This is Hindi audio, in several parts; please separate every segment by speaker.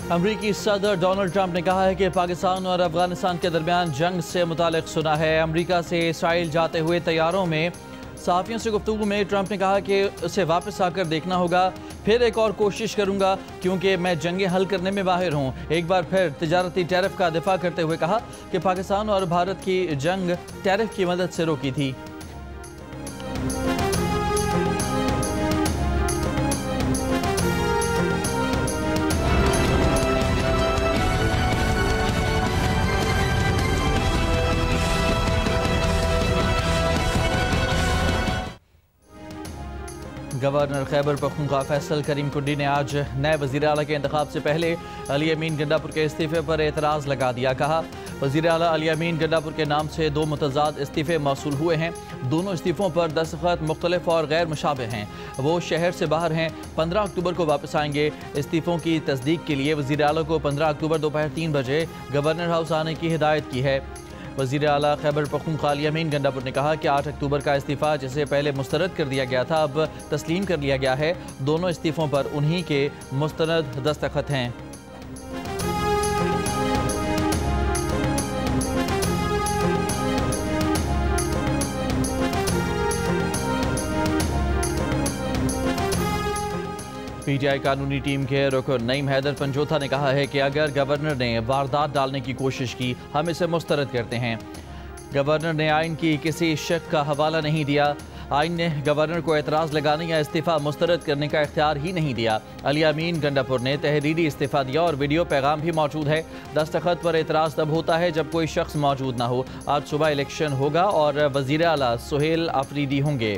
Speaker 1: अमरीकी सदर डोनाल्ड ट्रंप ने कहा है कि पाकिस्तान और अफगानिस्तान के दरमियान जंग से मुतालिक सुना है। अमरीका से इसराइल जाते हुए तैयारों में सहाफ़ियों से गुफ्तगू में ट्रंप ने कहा कि उसे वापस आकर देखना होगा, फिर एक और कोशिश करूंगा क्योंकि मैं जंगें हल करने में माहिर हूं। एक बार फिर तिजारती टैरिफ का दिफा करते हुए कहा कि पाकिस्तान और भारत की जंग टैरिफ की मदद से रोकी थी। गवर्नर खैबर पख्तूनख्वा फैसल करीम कुंडी ने आज नए वज़ीर आला के इंतखाब से पहले अली अमीन गंडापुर के इस्तीफे पर एतराज़ लगा दिया। कहा, वज़ीर आला अली अमीन गंडापुर के नाम से 2 मुतज़ाद इस्तीफ़े मौसूल हुए हैं। दोनों इस्तीफ़ों पर दस्तखत मुख्तलिफ और गैर मुशाबे हैं। वो शहर से बाहर हैं। 15 अक्टूबर को वापस आएंगे। इस्तीफ़ों की तस्दीक के लिए वज़ीर आला को 15 अक्टूबर दोपहर 3 बजे गवर्नर हाउस आने की हिदायत की है। वज़ीर आला खैबर पख्तूनख्वा अली अमीन गंडापुर ने कहा कि 8 अक्टूबर का इस्तीफ़ा जिसे पहले मुस्तरद कर दिया गया था अब तस्लीम कर लिया गया है। दोनों इस्तीफ़ों पर उन्हीं के मुस्तनद दस्तखत हैं। पीटीआई कानूनी टीम के रुकन नईम हैदर पंजोथा ने कहा है कि अगर गवर्नर ने वारदात डालने की कोशिश की, हम इसे मुस्तरद करते हैं। गवर्नर ने आइन की किसी शक का हवाला नहीं दिया। आइन ने गवर्नर को एतराज़ लगाने या इस्तीफ़ा मुस्तरद करने का इख्तियार ही नहीं दिया। अली अमीन गंडापुर ने तहरीरी इस्तीफ़ा दिया और वीडियो पैगाम भी मौजूद है। दस्तखत पर एतराज़ तब होता है जब कोई शख्स मौजूद ना हो। आज सुबह इलेक्शन होगा और वज़ीर आला सुहेल आफरीदी होंगे।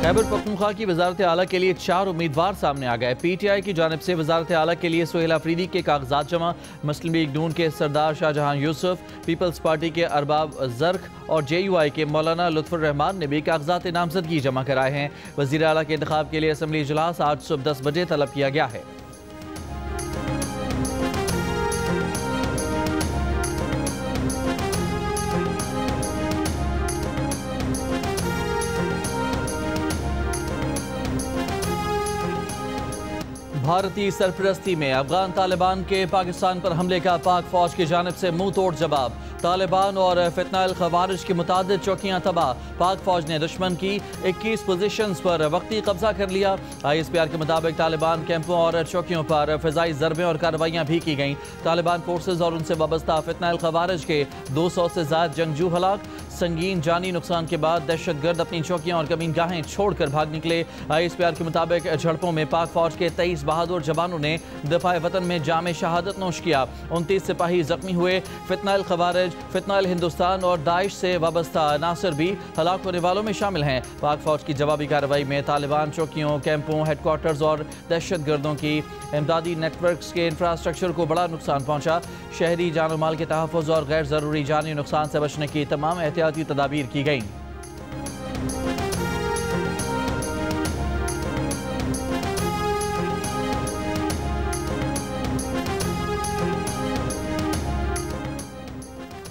Speaker 1: खैबर पख्तूनख्वा की वजारत आला के लिए 4 उम्मीदवार सामने आ गए। पीटीआई की जानिब से वजारत आला के लिए सुहेल आफरीदी के कागजात जमा। मुस्लिम लीग नून के सरदार शाहजहां यूसुफ, पीपल्स पार्टी के अरबाब जर्क और JUI के मौलाना लुत्फुर रहमान ने भी कागजात नामजदगी जमा कराए हैं। वज़ीर आला के इंतखाब के लिए असम्बली इजलास आज सुबह 10 बजे तलब किया गया है। भारतीय सरपरस्ती में अफगान तालिबान के पाकिस्तान पर हमले का पाक फौज की जानिब से मुंह तोड़ जवाब। तालिबान और फितनाल खवारिज की मुतादिद चौकियां तबाह। पाक फौज ने दुश्मन की 21 पोजीशंस पर वक्ती कब्जा कर लिया। ISPR के मुताबिक तालिबान कैंपों और चौकियों पर फिजाई ज़रबें और कार्रवाइयाँ भी की गईं। तालिबान फोर्सेज और उनसे वाबस्ता फितनाल खवारिज के 200 से ज़ायद जंगजू हलाक। संगीन जानी नुकसान के बाद दहशतगर्द अपनी चौकियां और कमीनगाहें छोड़कर भाग निकले। ISPR के मुताबिक झड़पों में पाक फौज के 23 बहादुर जवानों ने दफाए वतन में जामे शहादत नोश किया। 29 सिपाही जख्मी हुए। फितनाल खवारिज, फितनाल हिंदुस्तान और दाइश से वाबस्ता नासिर भी हलाक होने वालों में शामिल हैं। पाक फौज की जवाबी कार्रवाई में तालिबान चौकियों, कैंपों, हेडक्वार्टर्स और दहशतगर्दों की इमदादी नेटवर्क्स के इंफ्रास्ट्रक्चर को बड़ा नुकसान पहुंचा। शहरी जान माल के तहफ़्फ़ुज़ और गैर ज़रूरी जानी नुकसान से बचने की तमाम एहतियाती तदाबीर की गईं।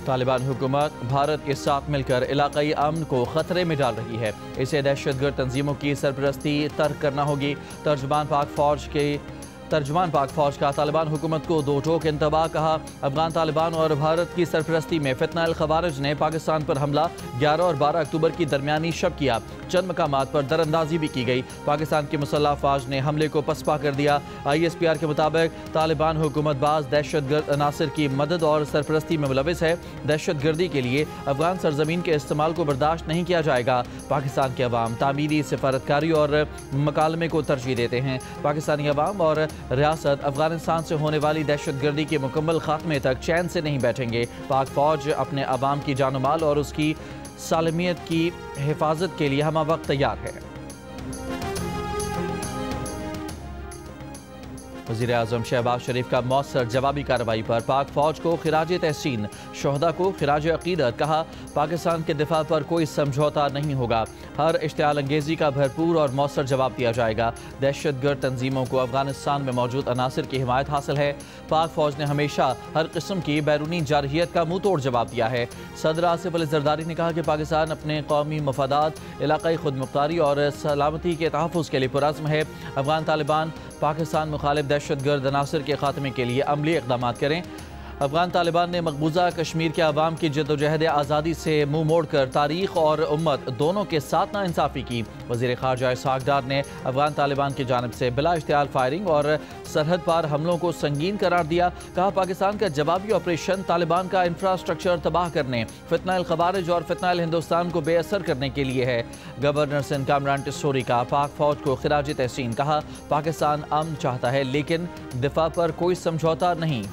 Speaker 1: तालिबान हुकूमत भारत के साथ मिलकर इलाकाई अमन को खतरे में डाल रही है। इसे दहशतगर्द तंजीमों की सरपरस्ती तर्क करना होगी। तर्जुमान पाक फौज का तालिबान हुकूमत को दो टोक इंतबाह कहा। अफगान तालिबान और भारत की सरपरस्ती में फितनाल खवारिज ने पाकिस्तान पर हमला 11 और 12 अक्टूबर की दरमियानी शब किया। चंद मकामात पर दरअंदाजी भी की गई। पाकिस्तान की मुसल्लह फौज ने हमले को पसपा कर दिया। ISPR के मुताबिक तालिबान हुकूमत बाज दहशतगर्द अनासर की मदद और सरपरस्ती में मुलविस है। दहशतगर्दी के लिए अफगान सरजमीन के इस्तेमाल को बर्दाश्त नहीं किया जाएगा। पाकिस्तान के अवाम तामीरी सिफारतकारी और मकालमे को तरजीह देते हैं। पाकिस्तानी अवाम और रियासत अफगानिस्तान से होने वाली दहशतगर्दी के मुकम्मल खात्मे तक चैन से नहीं बैठेंगे। पाक फौज अपने अवाम की जान माल और उसकी सालमियत की हिफाजत के लिए हमा वक्त तैयार है। वज़ीर आज़म शहबाज शरीफ का मौसर जवाबी कार्रवाई पर पाक फौज को खिराज तहसीन, शहदा को खिराज अकीदत। कहा, पाकिस्तान के दिफा पर कोई समझौता नहीं होगा, हर इश्तियाल अंगेज़ी का भरपूर और मौसर जवाब दिया जाएगा। दहशतगर्द तंजीमों को अफगानिस्तान में मौजूद अनासर की हिमायत हासिल है। पाक फौज ने हमेशा हर किस्म की बैरूनी जारहियत का मुँह तोड़ जवाब दिया है। सदर आसिफ अली ज़रदारी ने कहा कि पाकिस्तान अपने कौमी मफादात, इलाकाई खुदमुख्तारी और सलामती के तहफ़्फ़ुज़ के लिए पुरज़्म है। अफगान तालिबान पाकिस्तान मुखालिफ दहशतगर्द अनासर के खात्मे के लिए अमली इक़दामात करें। अफगान तालिबान ने मकबूजा कश्मीर के अवाम की जद्दोजहद आज़ादी से मुँह मोड़ कर तारीख़ और उम्मत दोनों के साथ नाइंसाफ़ी की। वज़ीर ख़ारजा इसहाक़ डार ने अफगान तालिबान की जानिब से बिला इश्तियाल फायरिंग और सरहद पार हमलों को संगीन करार दिया। कहा, पाकिस्तान का जवाबी ऑपरेशन तालिबान का इंफ्रास्ट्रक्चर तबाह करने, फितनाइल ख़वारिज और फितनाइल हिंदुस्तान को बेअसर करने के लिए है। गवर्नर सिंध कामरान टिस्सोरी का पाक फ़ौज को खिराज तहसीन। कहा, पाकिस्तान अमन चाहता है लेकिन दिफा पर कोई समझौता नहीं।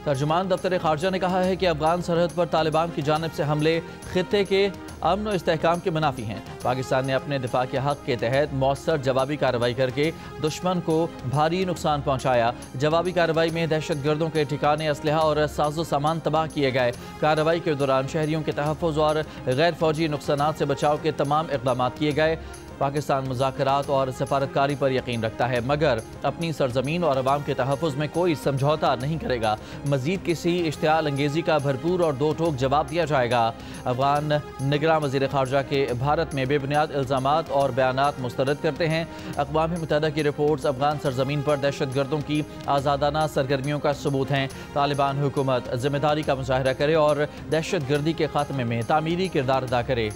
Speaker 1: तर्जुमान दफ्तर खारजा ने कहा है कि अफगान सरहद पर तालिबान की जानिब से हमले खित्ते के अमन और इस्तेहकाम के मुनाफी हैं। पाकिस्तान ने अपने दिफा के हक़ के तहत मौसर जवाबी कार्रवाई करके दुश्मन को भारी नुकसान पहुँचाया। जवाबी कार्रवाई में दहशतगर्दों के ठिकाने, असलहा और साजो सामान तबाह किए गए। कार्रवाई के दौरान शहरियों के तहफ़्फ़ुज़ और गैर फौजी नुकसानात से बचाव के तमाम इक़दाम किए गए। पाकिस्तान मुज़ाकरात और सफारतकारी पर यकीन रखता है मगर अपनी सरजमीन और अवाम के तहफ़्फ़ुज़ में कोई समझौता नहीं करेगा। मज़ीद किसी इश्तियाल अंगेज़ी का भरपूर और दो टोक जवाब दिया जाएगा। अफगान निगरान वज़ीर ख़ारजा के भारत में बेबुनियाद इल्ज़ामात और बयानात मुस्तरद करते हैं। अक़वाम मुत्तहिदा की रिपोर्ट्स अफगान सरजमीन पर दहशतगर्दों की आज़ादाना सरगर्मियों का सबूत हैं। तालिबान हुकूमत ज़िम्मेदारी का मुज़ाहरा करे और दहशतगर्दी के खात्मे में तामीरी किरदार अदा करे।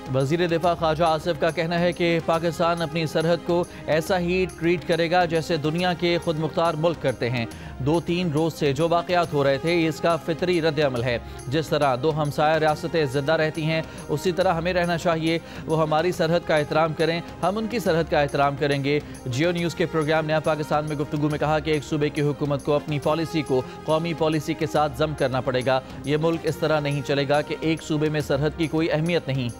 Speaker 1: वज़ीर दिफा ख़ारजा आसिफ का कहना है कि पाकिस्तान अपनी सरहद को ऐसा ही ट्रीट करेगा जैसे दुनिया के खुद मुख्तार मुल्क करते हैं। 2-3 रोज़ से जो वाक़यात हो रहे थे इसका फितरी रद्द अमल है। जिस तरह दो हमसाया रियासतें ज़िंदा रहती हैं उसी तरह हमें रहना चाहिए। वो हमारी सरहद का एहतराम करें, हम उनकी सरहद का एहतराम करेंगे। जियो न्यूज़ के प्रोग्राम नया पाकिस्तान में गुफ्तगू में कहा कि एक सूबे की हुकूमत को अपनी पॉलिसी को कौमी पॉलिसी के साथ जम करना पड़ेगा। ये मुल्क इस तरह नहीं चलेगा कि एक सूबे में सरहद की कोई अहमियत नहीं।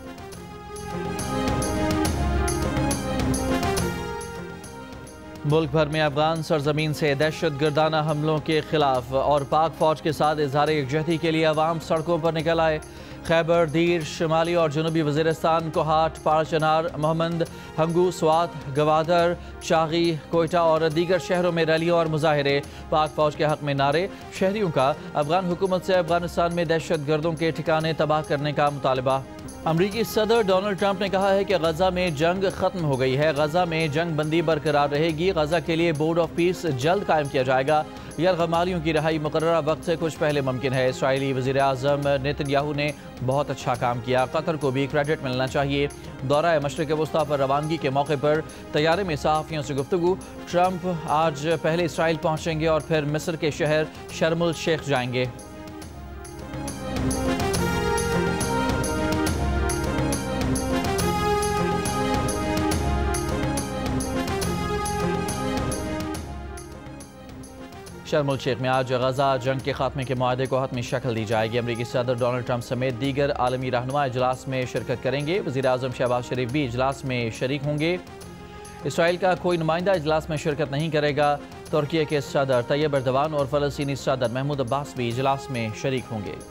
Speaker 1: मुल्क भर में अफगान सरजमीन से दहशत गर्दाना हमलों के खिलाफ और पाक फौज के साथ इजहार यकजहती के लिए अवाम सड़कों पर निकल आए। खैबर, दीर, शुमाली और जनूबी वज़ीरिस्तान, कोहाट, पारचनार, मोहम्मद, हंगू, स्वात, गवादर, शाही, कोयटा और दीगर शहरों में रैलियों और मुजाहरे। पाक फौज के हक़ में नारे। शहरियों का अफगान हुकूमत से अफगानिस्तान में दहशत गर्दों के ठिकाने तबाह करने का मुतालबा। अमरीकी सदर डोनाल्ड ट्रंप ने कहा है कि गजा में जंग खत्म हो गई है, गजा में जंग बंदी बरकरार रहेगी। गजा के लिए बोर्ड ऑफ पीस जल्द कायम किया जाएगा। यरगमारियों की रिहाई मुकर्ररा वक्त से कुछ पहले मुमकिन है। इसराइली वज़ीर आज़म नेतन्याहू ने बहुत अच्छा काम किया, कतर को भी क्रेडिट मिलना चाहिए। दौरा मशरिक़ वस्ता पर रवानगी के मौके पर तैयारे में सहाफ़ियों से गुफ्तगू। ट्रंप आज पहले इसराइल पहुँचेंगे और फिर मिस्र के शहर शर्म अल शेख जाएंगे। शर्म अल शेख में आज गजा जंग के खात्मे के मुआहदे को हतमी शक्ल दी जाएगी। अमरीकी सदर डोनाल्ड ट्रंप समेत दीगर आलमी रहनुमा इजलास में शिरकत करेंगे। वज़ीर आज़म शहबाज शरीफ भी इजलास में शरीक होंगे। इसराइल का कोई नुमाइंदा इजलास में शिरकत नहीं करेगा। तुर्की के सदर तैयब एर्दोगान और फ़लस्तीनी सदर महमूद अब्बास भी इजलास में शरीक होंगे।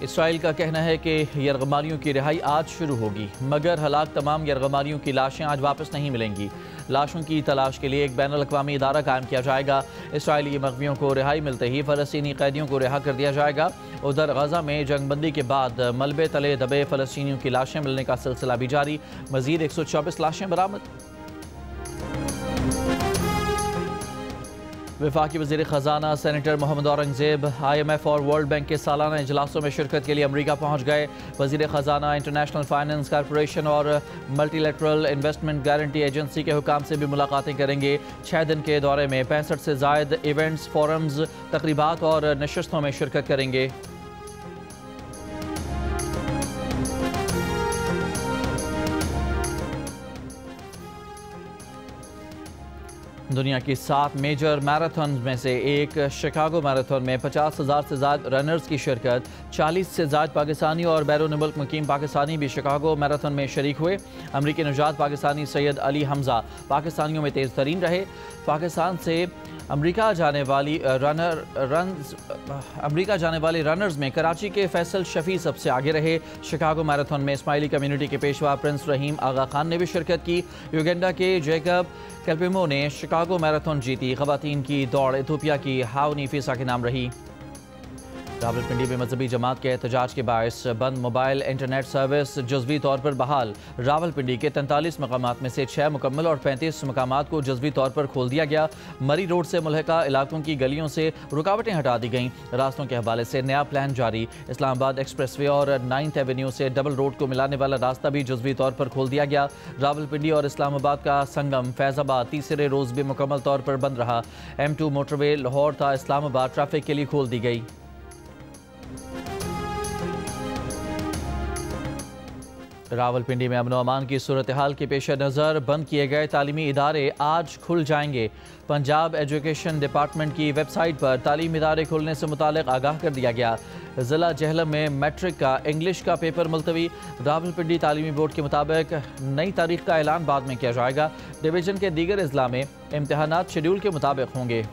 Speaker 1: इसराइल का कहना है कि यरगमारियों की रिहाई आज शुरू होगी मगर हलाक तमाम यरगमारियों की लाशें आज वापस नहीं मिलेंगी। लाशों की तलाश के लिए एक बैनुल अक़वामी इदारा कायम किया जाएगा। इसराइली मग़वियों को रिहाई मिलते ही फ़लस्तीनी कैदियों को रिहा कर दिया जाएगा। उधर गजा में जंगबंदी के बाद मलबे तले दबे फ़लस्तीनियों की लाशें मिलने का सिलसिला भी जारी। मज़ीद 124 लाशें बरामद। वफाकी वज़ीर ख़जाना सेनेटर मोहम्मद औरंगज़ेब IMF और वर्ल्ड बैंक के सालाना इजलासों में शिरकत के लिए अमरीका पहुँच गए। वज़ीर ख़जाना इंटरनेशनल फाइनेंस कॉरपोरेशन और मल्टीलैटरल इन्वेस्टमेंट गारंटी एजेंसी के हुकाम से भी मुलाकातें करेंगे। 6 दिन के दौरे में 65 से ज़ायद इवेंट्स, फोरम्स, तकरीबात और नशस्तों में शिरकत करेंगे। दुनिया की 7 मेजर मैराथन में से एक शिकागो मैराथन में 50,000 से ज़्यादा रनर्स की शिरकत। 40 से ज़्यादा पाकिस्तानी और बैरून मुल्क मुकीम पाकिस्तानी भी शिकागो मैराथन में शरीक हुए। अमरीकी नौजाद पाकिस्तानी सैयद अली हमजा पाकिस्तानियों में तेज़ तरीन रहे। पाकिस्तान से अमेरिका जाने वाले रनर्स में कराची के फैसल शफी सबसे आगे रहे। शिकागो मैराथन में इस्माइली कम्युनिटी के पेशवा प्रिंस रहीम आगा खान ने भी शिरकत की। युगांडा के जैकब कैल्पिमो ने शिकागो मैराथन जीती। ख़वातीन की दौड़ इथियोपिया की हाउनी फीसा के नाम रही। रावलपिंडी में मजहबी जमात के एहतजाज के बायस बंद मोबाइल इंटरनेट सर्विस जुज़वी तौर पर बहाल। रावलपिंडी के 43 मकामात में से 6 मुकम्मल और 35 मकामात को जुज़वी तौर पर खोल दिया गया। मरी रोड से मुल्हिका इलाकों की गलियों से रुकावटें हटा दी गईं। रास्तों के हवाले से नया प्लान जारी। इस्लामाबाद एक्सप्रेसवे और 9th एवेन्यू से डबल रोड को मिलाने वाला रास्ता भी जुज़वी तौर पर खोल दिया गया। रावलपिंडी और इस्लामाबाद का संगम फैज़ाबाद तीसरे रोज़ भी मुकम्मल तौर पर बंद रहा। M2 मोटरवे लाहौर था इस्लामाबाद ट्रैफिक के लिए खोल दी गई। रावलपिंडी में अमन व अमान की सूरत हाल के पेश नज़र बंद किए गए तालीमी इदारे आज खुल जाएंगे। पंजाब एजुकेशन डिपार्टमेंट की वेबसाइट पर तालीमी इदारे खुलने से मुतालिक आगाह कर दिया गया। ज़िला जहलम में मैट्रिक का इंग्लिश का पेपर मुलतवी। रावलपिंडी तालीमी बोर्ड के मुताबिक नई तारीख का ऐलान बाद में किया जाएगा। डिवीज़न के दीगर अजला में इम्तहानात शेड्यूल के मुताबिक होंगे।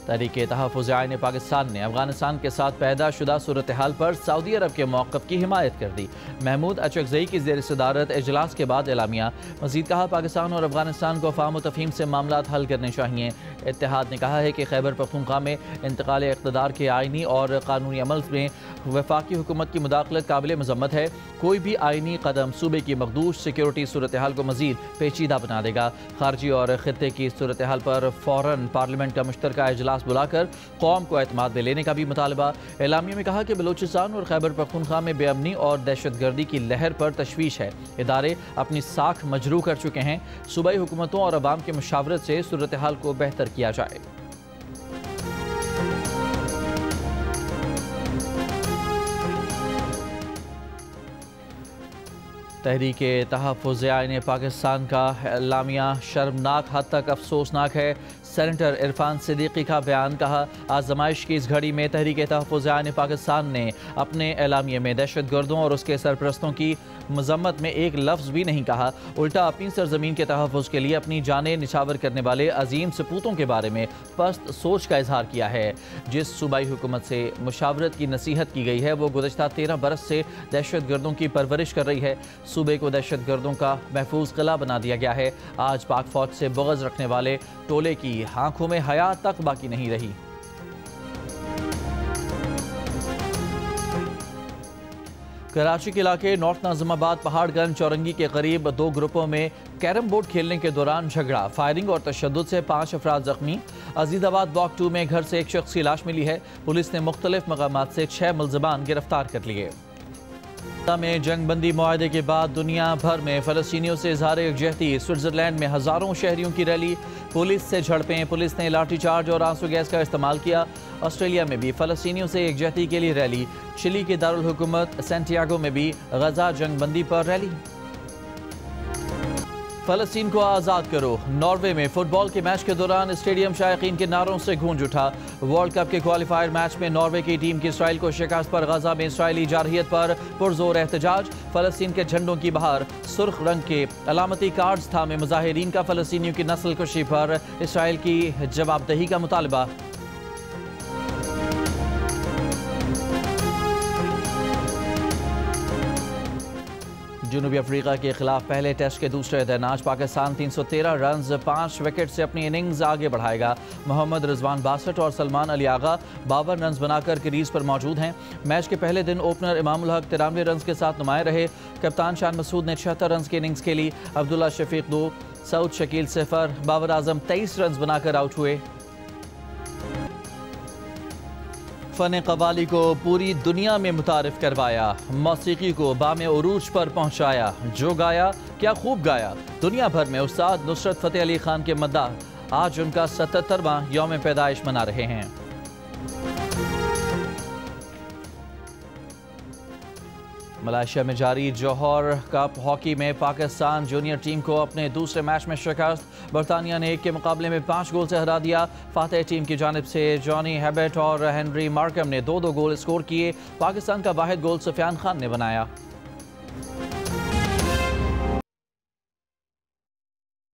Speaker 1: तहरीके तहफ़्फ़ुज़ आईन पाकिस्तान ने अफगानिस्तान के साथ पैदा शुदा सूरत हाल पर सऊदी अरब के मौक़िफ़ की हिमायत कर दी। महमूद अचकज़ई की ज़ेर सदारत इजलास के बाद एलामिया। मज़ीद कहा, पाकिस्तान और अफगानिस्तान को फ़ाहम व तफ़हीम से मामलात हल करने चाहिए। इत्तेहाद ने कहा है कि खैबर पख्तूनख्वा में इंतकाल इक़्तिदार के आइनी और कानूनी अमल में वफाकी हुकूमत की मुदाखलत काबिल मज़म्मत है। कोई भी आइनी कदम सूबे की मखदूश सिक्योरिटी सूरत हाल को मज़ीद पेचीदा बना देगा। खारजी और ख़ित्ते की सूरत हाल पर फ़ौरन पार्लियामेंट का मुश्तरका इजलास बुलाकर कौम को एतमाद में लेने का भी मुतालबा। एलामिया में कहा कि बलूचिस्तान और खैबर पख्तूनख्वा में बेअमनी और दहशतगर्दी की लहर पर तशवीश है। इदारे अपनी साख मजरू कर चुके हैं। सूबाई हुकूमतों और अवाम की मुशावरत से सूरत हाल को बेहतर किया जाए। तहरीके तहफ़्फ़ुज़ आईन पाकिस्तान का एलामिया शर्मनाक हद तक अफसोसनाक है। सेनेटर इरफान सिद्दीकी का बयान। कहा, आजमाइश की इस घड़ी में तहरीके तहफ़्फ़ुज़ आईन पाकिस्तान ने अपने एलामिया में दहशत गर्दों और उसके सरपरस्तों की मजम्मत में एक लफ्ज़ भी नहीं कहा। उल्टा अपनी सरजमीन के तहफ़्फ़ुज़ के लिए अपनी जानें निछावर करने वाले अजीम सपूतों के बारे में पस्त सोच का इजहार किया है। जिस सूबाई हुकूमत से मुशावरत की नसीहत की गई है वो गुज़श्ता 13 बरस से दहशत गर्दों की परवरिश कर रही है। सूबे को दहशत गर्दों का महफूज किला बना दिया गया है। आज पाक फौज से बग़ज़ रखने वाले टोले की आंखों में हया तक बाकी नहीं रही। कराची के इलाके नॉर्थ नाज़िमाबाद पहाड़गंज चौरंगी के करीब 2 ग्रुपों में कैरम बोर्ड खेलने के दौरान झगड़ा, फायरिंग और तशद्दुद से 5 अफराद जख्मी। अजीज़ाबाद ब्लॉक 2 में घर से एक शख्स की लाश मिली है। पुलिस ने मुख्तलिफ मकामात से 6 मुल्ज़िमान गिरफ्तार कर लिए। में जंगबंदी मुआहदे के बाद दुनिया भर में फ़लस्तीनियों से इज़हार यकजहती। स्विट्ज़रलैंड में हज़ारों शहरियों की रैली, पुलिस से झड़पें, पुलिस ने लाठीचार्ज और आंसू गैस का इस्तेमाल किया। ऑस्ट्रेलिया में भी फ़लस्तीनियों से यकजहती के लिए रैली। चिली के दारुल हुकूमत सैंटियागो में भी गज़ा जंगबंदी पर रैली। फ़लस्तीन को आज़ाद करो। नॉर्वे में फुटबॉल के मैच के दौरान स्टेडियम शायकीन के नारों से गूंज उठा। वर्ल्ड कप के क्वालिफायर मैच में नॉर्वे की टीम की इसराइल को शिकस्त पर गजा में इसराइली जारहियत पर पुरजोर एहतजाज। फ़लस्तीन के झंडों की बहार, सुर्ख रंग के अलामती कार्ड्स थामे मुजाहिरीन का फ़लस्तीनियों की नस्ल कुशी पर इसराइल की जवाबदेही का मुतालबा। जनूबी अफ्रीका के खिलाफ पहले टेस्ट के दूसरे दिन आज पाकिस्तान 313 रन 5 विकेट से अपनी इनिंग्स आगे बढ़ाएगा। मोहम्मद रिजवान 62 और सलमान अली आगा 52 रन बनाकर क्रीज पर मौजूद हैं। मैच के पहले दिन ओपनर इमामुल हक 93 रन के साथ नुमाया रहे। कप्तान शान मसूद ने 76 रन की इनिंग्स खेली। अब्दुल्ला शफीक 2, सऊद शकील 0, बाबर आजम 23 रन बनाकर आउट हुए। फ़न क़व्वाली को पूरी दुनिया में मुतारिफ करवाया, मौसीकी को बामे उरूज पर पहुँचाया। जो गाया क्या खूब गाया। दुनिया भर में उस्ताद नुसरत फ़तेह अली खान के मद्दाह आज उनका 77वां यौम पैदाइश मना रहे हैं। मलेशिया में जारी जौहर कप हॉकी में पाकिस्तान जूनियर टीम को अपने दूसरे मैच में शिकस्त। बरतानिया ने 1 के मुकाबले में 5 गोल से हरा दिया। फातेह टीम की जानिब से जॉनी हैबेट और हेनरी मार्कम ने 2-2 गोल स्कोर किए। पाकिस्तान का वाहिद गोल सुफियान खान ने बनाया।